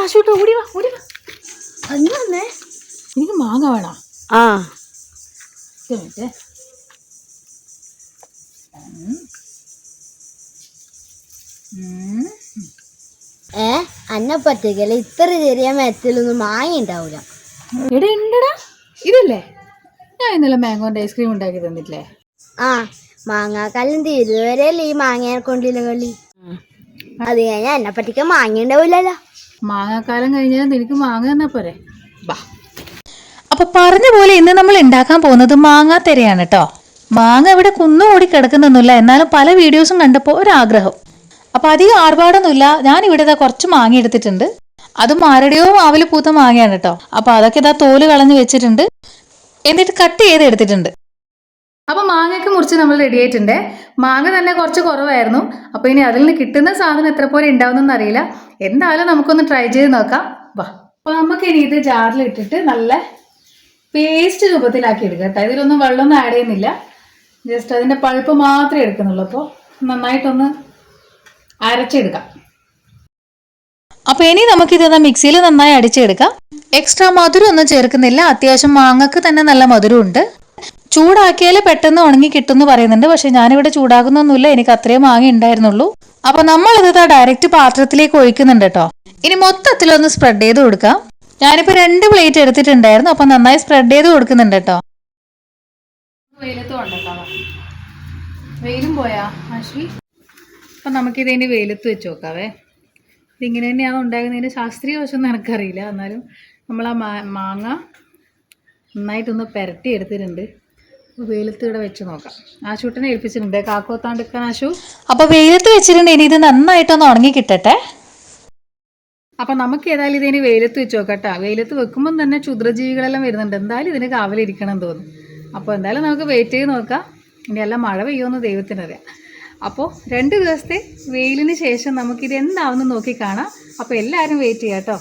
ആശുട്ട് ഓടി വാ വന്നേ. എനിക്ക് മാങ്ങ വേണോ? ആ അന്നപ്പത്തേക്കല്ല ഇത്ര ചെറിയ മരത്തിലൊന്നും മാങ്ങ ഉണ്ടാവൂല. എടാ ഉണ്ടടാ, ഇതല്ലേ ഞാൻ ഇന്നലെ മാങ്ങോന്റെ ഐസ്ക്രീം ഉണ്ടാക്കി തന്നിട്ടില്ലേ? ആ മാങ്ങാക്കാലം തീരുവരെയല്ലേ ഈ മാങ്ങ കൊണ്ടില്ല കളി. അത് കഴിഞ്ഞാൽ എന്നെ പറ്റിക്കാൻ മാങ്ങ ഉണ്ടാവില്ലല്ലോ. മാങ്ങാക്കാലം കഴിഞ്ഞാൽ നിനക്ക് മാങ്ങ തന്നാ പോരെ. ബാ. അപ്പൊ പറഞ്ഞ പോലെ ഇന്ന് നമ്മൾ ഉണ്ടാക്കാൻ പോകുന്നത് മാങ്ങാത്തെരയാണ് കേട്ടോ. മാങ്ങ ഇവിടെ കുന്നുകൂടി കിടക്കുന്നൊന്നുമില്ല, എന്നാലും പല വീഡിയോസും കണ്ടപ്പോൾ ഒരാഗ്രഹം. അപ്പൊ അധികം ആർഭാടൊന്നുമില്ല. ഞാൻ ഇവിടെ കുറച്ച് മാങ്ങ എടുത്തിട്ടുണ്ട്. അതും ആരുടെയോ മാവില് പൂത്ത മാങ്ങയാണ് കേട്ടോ. അപ്പൊ അതൊക്കെ ഇതാ തോല് കളഞ്ഞ് വെച്ചിട്ടുണ്ട്. എന്നിട്ട് കട്ട് ചെയ്ത് എടുത്തിട്ടുണ്ട്. അപ്പൊ മാങ്ങയൊക്കെ മുറിച്ച് നമ്മൾ റെഡി ആയിട്ടുണ്ട്. മാങ്ങ തന്നെ കുറച്ച് കുറവായിരുന്നു. അപ്പൊ ഇനി അതിൽ നിന്ന് കിട്ടുന്ന സാധനം എത്ര പോലെ ഉണ്ടാവുന്നെന്ന് അറിയില്ല. എന്തായാലും നമുക്കൊന്ന് ട്രൈ ചെയ്ത് നോക്കാം. വാ. അപ്പൊ നമുക്ക് ഇനി ഇത് ജാറിൽ ഇട്ടിട്ട് നല്ല പേസ്റ്റ് രൂപത്തിലാക്കി എടുക്കാം കേട്ടോ. ഇതിലൊന്നും വെള്ളമൊന്നും ആഡ് ചെയ്യുന്നില്ല. ജസ്റ്റ് അതിന്റെ പൾപ്പ് മാത്രമേ എടുക്കുന്നുള്ളൂ. അപ്പോൾ നന്നായിട്ടൊന്ന് അരച്ചെടുക്കാം. അപ്പൊ ഇനി നമുക്കിത് മിക്സിയിൽ നന്നായി അടിച്ചെടുക്കാം. എക്സ്ട്രാ മധുരം ഒന്നും ചേർക്കുന്നില്ല. അത്യാവശ്യം മാങ്ങക്ക് തന്നെ നല്ല മധുരം ഉണ്ട്. ചൂടാക്കിയാൽ പെട്ടെന്ന് ഉണങ്ങി കിട്ടുമെന്ന് പറയുന്നുണ്ട്. പക്ഷെ ഞാനിവിടെ ചൂടാക്കുന്നൊന്നുമില്ല, എനിക്ക് അത്രയും മാങ്ങ ഉണ്ടായിരുന്നുള്ളൂ. അപ്പൊ നമ്മളിത് ഡയറക്റ്റ് പാത്രത്തിലേക്ക് ഒഴിക്കുന്നുണ്ട് കേട്ടോ. ഇനി മൊത്തത്തിലൊന്ന് സ്പ്രെഡ് ചെയ്ത് കൊടുക്കാം. ഞാനിപ്പോ 2 പ്ലേറ്റ് എടുത്തിട്ടുണ്ടായിരുന്നു. അപ്പൊ നന്നായി സ്പ്രെഡ് ചെയ്ത് കൊടുക്കുന്നുണ്ട് കേട്ടോ. വെയിലത്ത് കൊണ്ടേക്കാം. വെയിലും പോയാ ആശ്വി. അപ്പൊ നമുക്കിതിന് വെയിലത്ത് വെച്ച് നോക്കാവേ. ഇതിങ്ങനെ തന്നെയാണ് ഉണ്ടാകുന്നതിൻ്റെ ശാസ്ത്രീയ വശമൊന്നും എനിക്കറിയില്ല. എന്നാലും നമ്മൾ ആ മാങ്ങ നന്നായിട്ടൊന്ന് പുരട്ടി എടുത്തിട്ടുണ്ട്. വെയിലത്ത് ഇവിടെ വെച്ച് നോക്കാം. ആശൂട്ടനെ ഏൽപ്പിച്ചിട്ടുണ്ട് കാക്കോത്താണ്ടിക്കാൻ. ആശു അപ്പൊ വെയിലത്ത് വെച്ചിട്ടുണ്ട്. ഇനി ഇത് നന്നായിട്ടൊന്ന് ഉണങ്ങി കിട്ടട്ടെ. അപ്പൊ നമുക്ക് ഏതായാലും ഇതിന് വെയിലത്ത് വെച്ച് നോക്കട്ടാ. വെയിലത്ത് വെക്കുമ്പോൾ തന്നെ ക്ഷുദ്രജീവികളെല്ലാം വരുന്നുണ്ട്. എന്തായാലും ഇതിന് കാവലിരിക്കണം തോന്നും. അപ്പോൾ എന്തായാലും നമുക്ക് വെയിറ്റ് ചെയ്ത് നോക്കാം. ഇനി എല്ലാം മഴ പെയ്യുമെന്ന് ദൈവത്തിനറിയാം. അപ്പോൾ 2 ദിവസത്തെ വെയിലിന് ശേഷം നമുക്കിത് എന്താവുമെന്ന് നോക്കി കാണാം. അപ്പോൾ എല്ലാവരും വെയിറ്റ് ചെയ്യാം കേട്ടോ.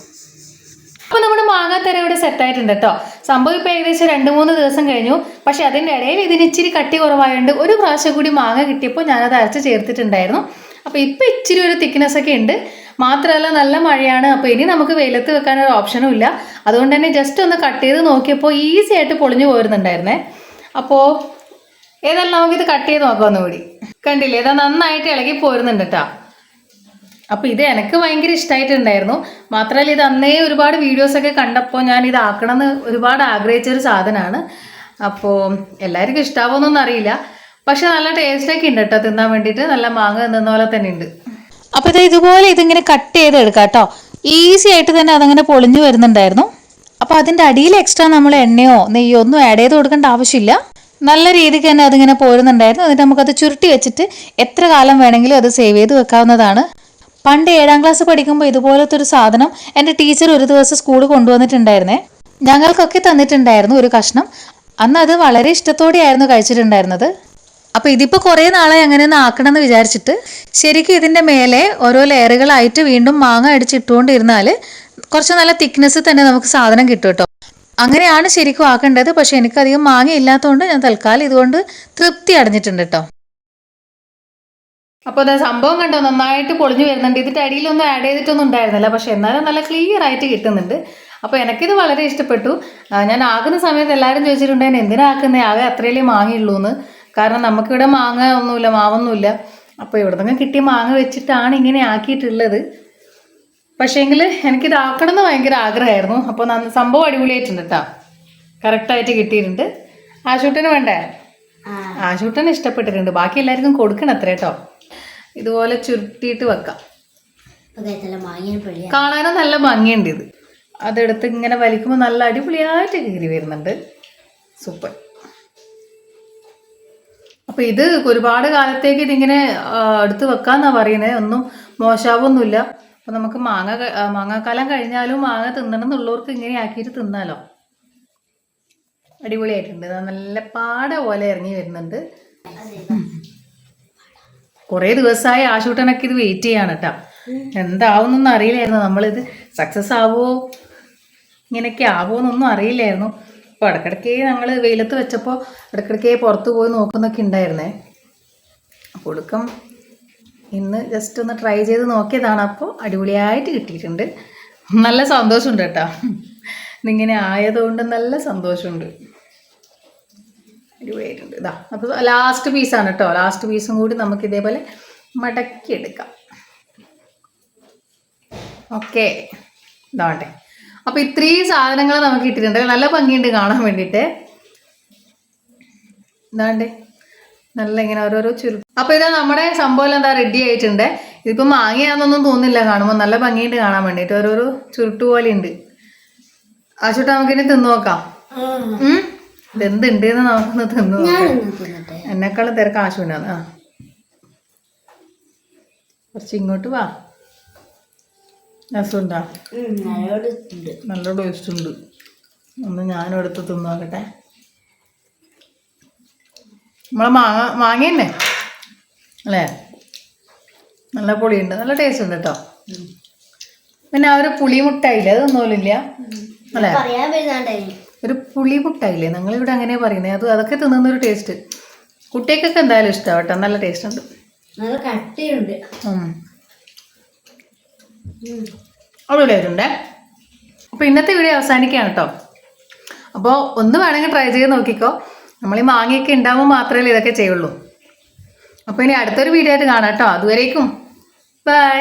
അപ്പോൾ നമ്മുടെ മാങ്ങാത്തര ഇവിടെ സെറ്റായിട്ടുണ്ട് കേട്ടോ. സംഭവം ഇപ്പോൾ ഏകദേശം 2-3 ദിവസം കഴിഞ്ഞു. പക്ഷെ അതിൻ്റെ ഇടയിൽ ഇതിന് ഇച്ചിരി കട്ടി കുറവായതുകൊണ്ട് ഒരു പ്രാവശ്യം കൂടി മാങ്ങ കിട്ടിയപ്പോൾ ഞാനത് അരച്ച് ചേർത്തിട്ടുണ്ടായിരുന്നു. അപ്പോൾ ഇപ്പോൾ ഇച്ചിരി ഒരു തിക്നെസ് ഒക്കെ ഉണ്ട്. മാത്രമല്ല നല്ല മഴയാണ്. അപ്പോൾ ഇനി നമുക്ക് വെയിലത്ത് വെക്കാനൊരു ഓപ്ഷനും ഇല്ല. അതുകൊണ്ട് തന്നെ ജസ്റ്റ് ഒന്ന് കട്ട് ചെയ്ത് നോക്കിയപ്പോൾ ഈസി ആയിട്ട് പൊളിഞ്ഞു പോരുന്നുണ്ടായിരുന്നേ. അപ്പോൾ ഏതായാലും നമുക്കിത് കട്ട് ചെയ്ത് നോക്കാം ഒന്നുകൂടി. കണ്ടില്ലേ, ഇതാ നന്നായിട്ട് ഇളകി പോരുന്നുണ്ട് കേട്ടോ. അപ്പോൾ ഇത് എനിക്ക് ഭയങ്കര ഇഷ്ടമായിട്ടുണ്ടായിരുന്നു. മാത്രമല്ല ഇത് അന്നേ ഒരുപാട് വീഡിയോസൊക്കെ കണ്ടപ്പോൾ ഞാൻ ഇത് ആക്കണമെന്ന് ഒരുപാട് ആഗ്രഹിച്ചൊരു സാധനമാണ്. അപ്പോൾ എല്ലാവർക്കും ഇഷ്ടാവുമെന്നൊന്നും അറിയില്ല. പക്ഷെ നല്ല ടേസ്റ്റൊക്കെ ഉണ്ട് കേട്ടോ. തിന്നാൻ വേണ്ടിയിട്ട് നല്ല മാങ്ങ തിന്നുന്ന പോലെ തന്നെ ഉണ്ട്. അപ്പൊ ഇത് ഇതുപോലെ ഇതിങ്ങനെ കട്ട് ചെയ്ത് എടുക്കാം കേട്ടോ. ഈസി ആയിട്ട് തന്നെ അതങ്ങനെ പൊളിഞ്ഞു വരുന്നുണ്ടായിരുന്നു. അപ്പൊ അതിന്റെ അടിയിൽ എക്സ്ട്രാ നമ്മൾ എണ്ണയോ നെയ്യോ ഒന്നും ആഡ് ചെയ്ത് കൊടുക്കേണ്ട ആവശ്യമില്ല. നല്ല രീതിക്ക് തന്നെ അതിങ്ങനെ പോരുന്നുണ്ടായിരുന്നു. എന്നിട്ട് നമുക്കത് ചുരുട്ടി വെച്ചിട്ട് എത്ര കാലം വേണമെങ്കിലും അത് സേവ് ചെയ്ത് വെക്കാവുന്നതാണ്. പണ്ട് 7ാം ക്ലാസ് പഠിക്കുമ്പോൾ ഇതുപോലത്തെ ഒരു സാധനം എൻ്റെ ടീച്ചർ ഒരു ദിവസം സ്കൂളിൽ കൊണ്ടുവന്നിട്ടുണ്ടായിരുന്നേ. ഞങ്ങൾക്കൊക്കെ തന്നിട്ടുണ്ടായിരുന്നു ഒരു കഷ്ണം. അന്ന് അത് വളരെ ഇഷ്ടത്തോടെയായിരുന്നു കഴിച്ചിട്ടുണ്ടായിരുന്നത്. അപ്പോൾ ഇതിപ്പോൾ കുറേ നാളെ അങ്ങനെയൊന്ന് ആക്കണമെന്ന് വിചാരിച്ചിട്ട് ശരിക്കും ഇതിൻ്റെ മേലെ ഓരോ ലെയറുകളായിട്ട് വീണ്ടും മാങ്ങ അടിച്ചിട്ടുകൊണ്ടിരുന്നാൽ കുറച്ച് നല്ല തിക്നെസ് തന്നെ നമുക്ക് സാധനം കിട്ടും കേട്ടോ. അങ്ങനെയാണ് ശരിക്കും ആക്കേണ്ടത്. പക്ഷെ എനിക്കധികം മാങ്ങ ഇല്ലാത്തതുകൊണ്ട് ഞാൻ തൽക്കാലം ഇതുകൊണ്ട് തൃപ്തി അടഞ്ഞിട്ടുണ്ട് കേട്ടോ. അപ്പോൾ അതാ സംഭവം കണ്ടോ, നന്നായിട്ട് പൊളിഞ്ഞു വരുന്നുണ്ട്. ഇതിൻ്റെ അടിയിലൊന്നും ആഡ് ചെയ്തിട്ടൊന്നും ഉണ്ടായിരുന്നില്ല. പക്ഷെ എന്നാലും നല്ല ക്ലിയർ ആയിട്ട് കിട്ടുന്നുണ്ട്. അപ്പോൾ എനിക്കിത് വളരെ ഇഷ്ടപ്പെട്ടു. ഞാൻ ആകുന്ന സമയത്ത് എല്ലാവരും ചോദിച്ചിട്ടുണ്ടായിരുന്നു എന്തിനാക്കുന്നത്, ആകെ അത്രയല്ലേ മാങ്ങയുള്ളൂ എന്ന്. കാരണം നമുക്കിവിടെ മാങ്ങ ഒന്നുമില്ല, മാവൊന്നുമില്ല. അപ്പോൾ ഇവിടെ നിന്ന് കിട്ടിയ മാങ്ങ വെച്ചിട്ടാണ് ഇങ്ങനെ ആക്കിയിട്ടുള്ളത്. പക്ഷേങ്കിൽ എനിക്കിത് ആക്കണമെന്ന് ഭയങ്കര ആഗ്രഹമായിരുന്നു. അപ്പോൾ സംഭവം അടിപൊളിയായിട്ടുണ്ട് കേട്ടോ. കറക്റ്റായിട്ട് കിട്ടിയിട്ടുണ്ട്. ആശൂട്ടന് വേണ്ടേ? ആശൂട്ടന് ഇഷ്ടപ്പെട്ടിട്ടുണ്ട്. ബാക്കി എല്ലാവർക്കും കൊടുക്കണം അത്ര കേട്ടോ. ഇതുപോലെ ചുരുട്ടിയിട്ട് വെക്കാം. കാണാനും നല്ല ഭംഗിയുണ്ട്. ഇത് അതെടുത്ത് ഇങ്ങനെ വലിക്കുമ്പോൾ നല്ല അടിപൊളിയായിട്ട് കീറി വരുന്നുണ്ട്. സൂപ്പർ. അപ്പോൾ ഇത് ഒരുപാട് കാലത്തേക്ക് ഇതിങ്ങനെ എടുത്ത് വെക്കാമെന്നാണ് പറയുന്നത്. ഒന്നും മോശമാവൊന്നുമില്ല. അപ്പോൾ നമുക്ക് മാങ്ങാക്കാലം കഴിഞ്ഞാലും മാങ്ങ തിന്നണം എന്നുള്ളവർക്ക് ഇങ്ങനെ ആക്കിയിട്ട് തിന്നാലോ. അടിപൊളിയായിട്ടുണ്ട്. നല്ല പാട പോലെ ഇറങ്ങി വരുന്നുണ്ട്. കുറേ ദിവസമായി ആശൂട്ടനൊക്കെ ഇത് വെയിറ്റ് ചെയ്യാണ് കേട്ടോ. എന്താവുന്നൊന്നും അറിയില്ലായിരുന്നു. നമ്മളിത് സക്സസ് ആവുമോ ഇങ്ങനെയൊക്കെ ആവുമോ എന്നൊന്നും അറിയില്ലായിരുന്നു. അപ്പോൾ ഇടയ്ക്കിടയ്ക്ക് ഞങ്ങൾ വെയിലത്ത് വെച്ചപ്പോൾ ഇടയ്ക്കിടയ്ക്ക് പുറത്ത് പോയി നോക്കുന്നൊക്കെ ഉണ്ടായിരുന്നേ. അപ്പോൾ ഒടുക്കം ഇന്ന് ജസ്റ്റ് ഒന്ന് ട്രൈ ചെയ്ത് നോക്കിയതാണ്. അപ്പോൾ അടിപൊളിയായിട്ട് കിട്ടിയിട്ടുണ്ട്. നല്ല സന്തോഷമുണ്ട് കേട്ടോ, ഇതിങ്ങനെ ആയതുകൊണ്ട് നല്ല സന്തോഷമുണ്ട്. അടിപൊളിയായിട്ടുണ്ട്. ഇതാ അപ്പോൾ ലാസ്റ്റ് പീസാണ് കേട്ടോ, ലാസ്റ്റ് പീസും കൂടി നമുക്ക് ഇതേപോലെ മടക്കിയെടുക്കാം. ഓക്കെ, ഇതാവട്ടെ. അപ്പോൾ ഇത്രയും സാധനങ്ങൾ നമുക്ക് ഇട്ടിട്ടുണ്ട്, നല്ല ഭംഗിയുണ്ട് കാണാൻ വേണ്ടിയിട്ട്. ഇതാണ്ട് നല്ല ഇങ്ങനെ ഓരോരോ ചുരുട്ട്. അപ്പോൾ ഇതാ നമ്മുടെ സംഭവം എന്താ റെഡി ആയിട്ടുണ്ട്. ഇതിപ്പോൾ മാങ്ങയാണെന്നൊന്നും തോന്നില്ല കാണുമ്പോൾ, നല്ല ഭംഗിയുണ്ട് കാണാൻ വേണ്ടിയിട്ട്. ഓരോരോ ചുരുട്ട് പോലെ ഉണ്ട്. ആശുട്ട് നമുക്കിനി തിന്നു നോക്കാം. ഇതെന്തുണ്ട് എന്ന് നമുക്കൊന്ന് തിന്നു നോക്കാം. എന്നെക്കാളും തിരക്ക് ആശുവിനാണ്. ആ കുറച്ച് ഇങ്ങോട്ട് വാ. രസമുണ്ടാ? നല്ല ടേസ്റ്റ് ഉണ്ട്. ഒന്ന് ഞാനും എടുത്ത് തിന്നു നോക്കട്ടെ. നമ്മളെ മാങ്ങ തന്നെ അല്ലേ? നല്ല പൊളിയുണ്ട്, നല്ല ടേസ്റ്റ് ഉണ്ട് കേട്ടോ. പിന്നെ ആ ഒരു പുളിമുട്ടായില്ലേ, അതൊന്നുമില്ല അല്ലേ? ഒരു പുളിമുട്ടായില്ലേ, ഞങ്ങളിവിടെ അങ്ങനെ പറയുന്നത്. അതൊക്കെ തിന്നുന്നൊരു ടേസ്റ്റ്. കുട്ടികൾക്കൊക്കെ എന്തായാലും ഇഷ്ടമാണ് കേട്ടോ, നല്ല ടേസ്റ്റ് ഉണ്ട്. അടിപൊളിയായിട്ടുണ്ടേ. അപ്പോൾ ഇന്നത്തെ വീഡിയോ അവസാനിക്കുകയാണ് കേട്ടോ. അപ്പോൾ ഒന്ന് വേണമെങ്കിൽ ട്രൈ ചെയ്ത് നോക്കിക്കോ. നമ്മൾ ഈ മാങ്ങയൊക്കെ ഉണ്ടാകുമ്പോൾ മാത്രമല്ലേ ഇതൊക്കെ ചെയ്യുള്ളൂ. അപ്പോൾ ഇനി അടുത്തൊരു വീഡിയോ ആയിട്ട് കാണാം കേട്ടോ. അതുവരേക്കും ബൈ.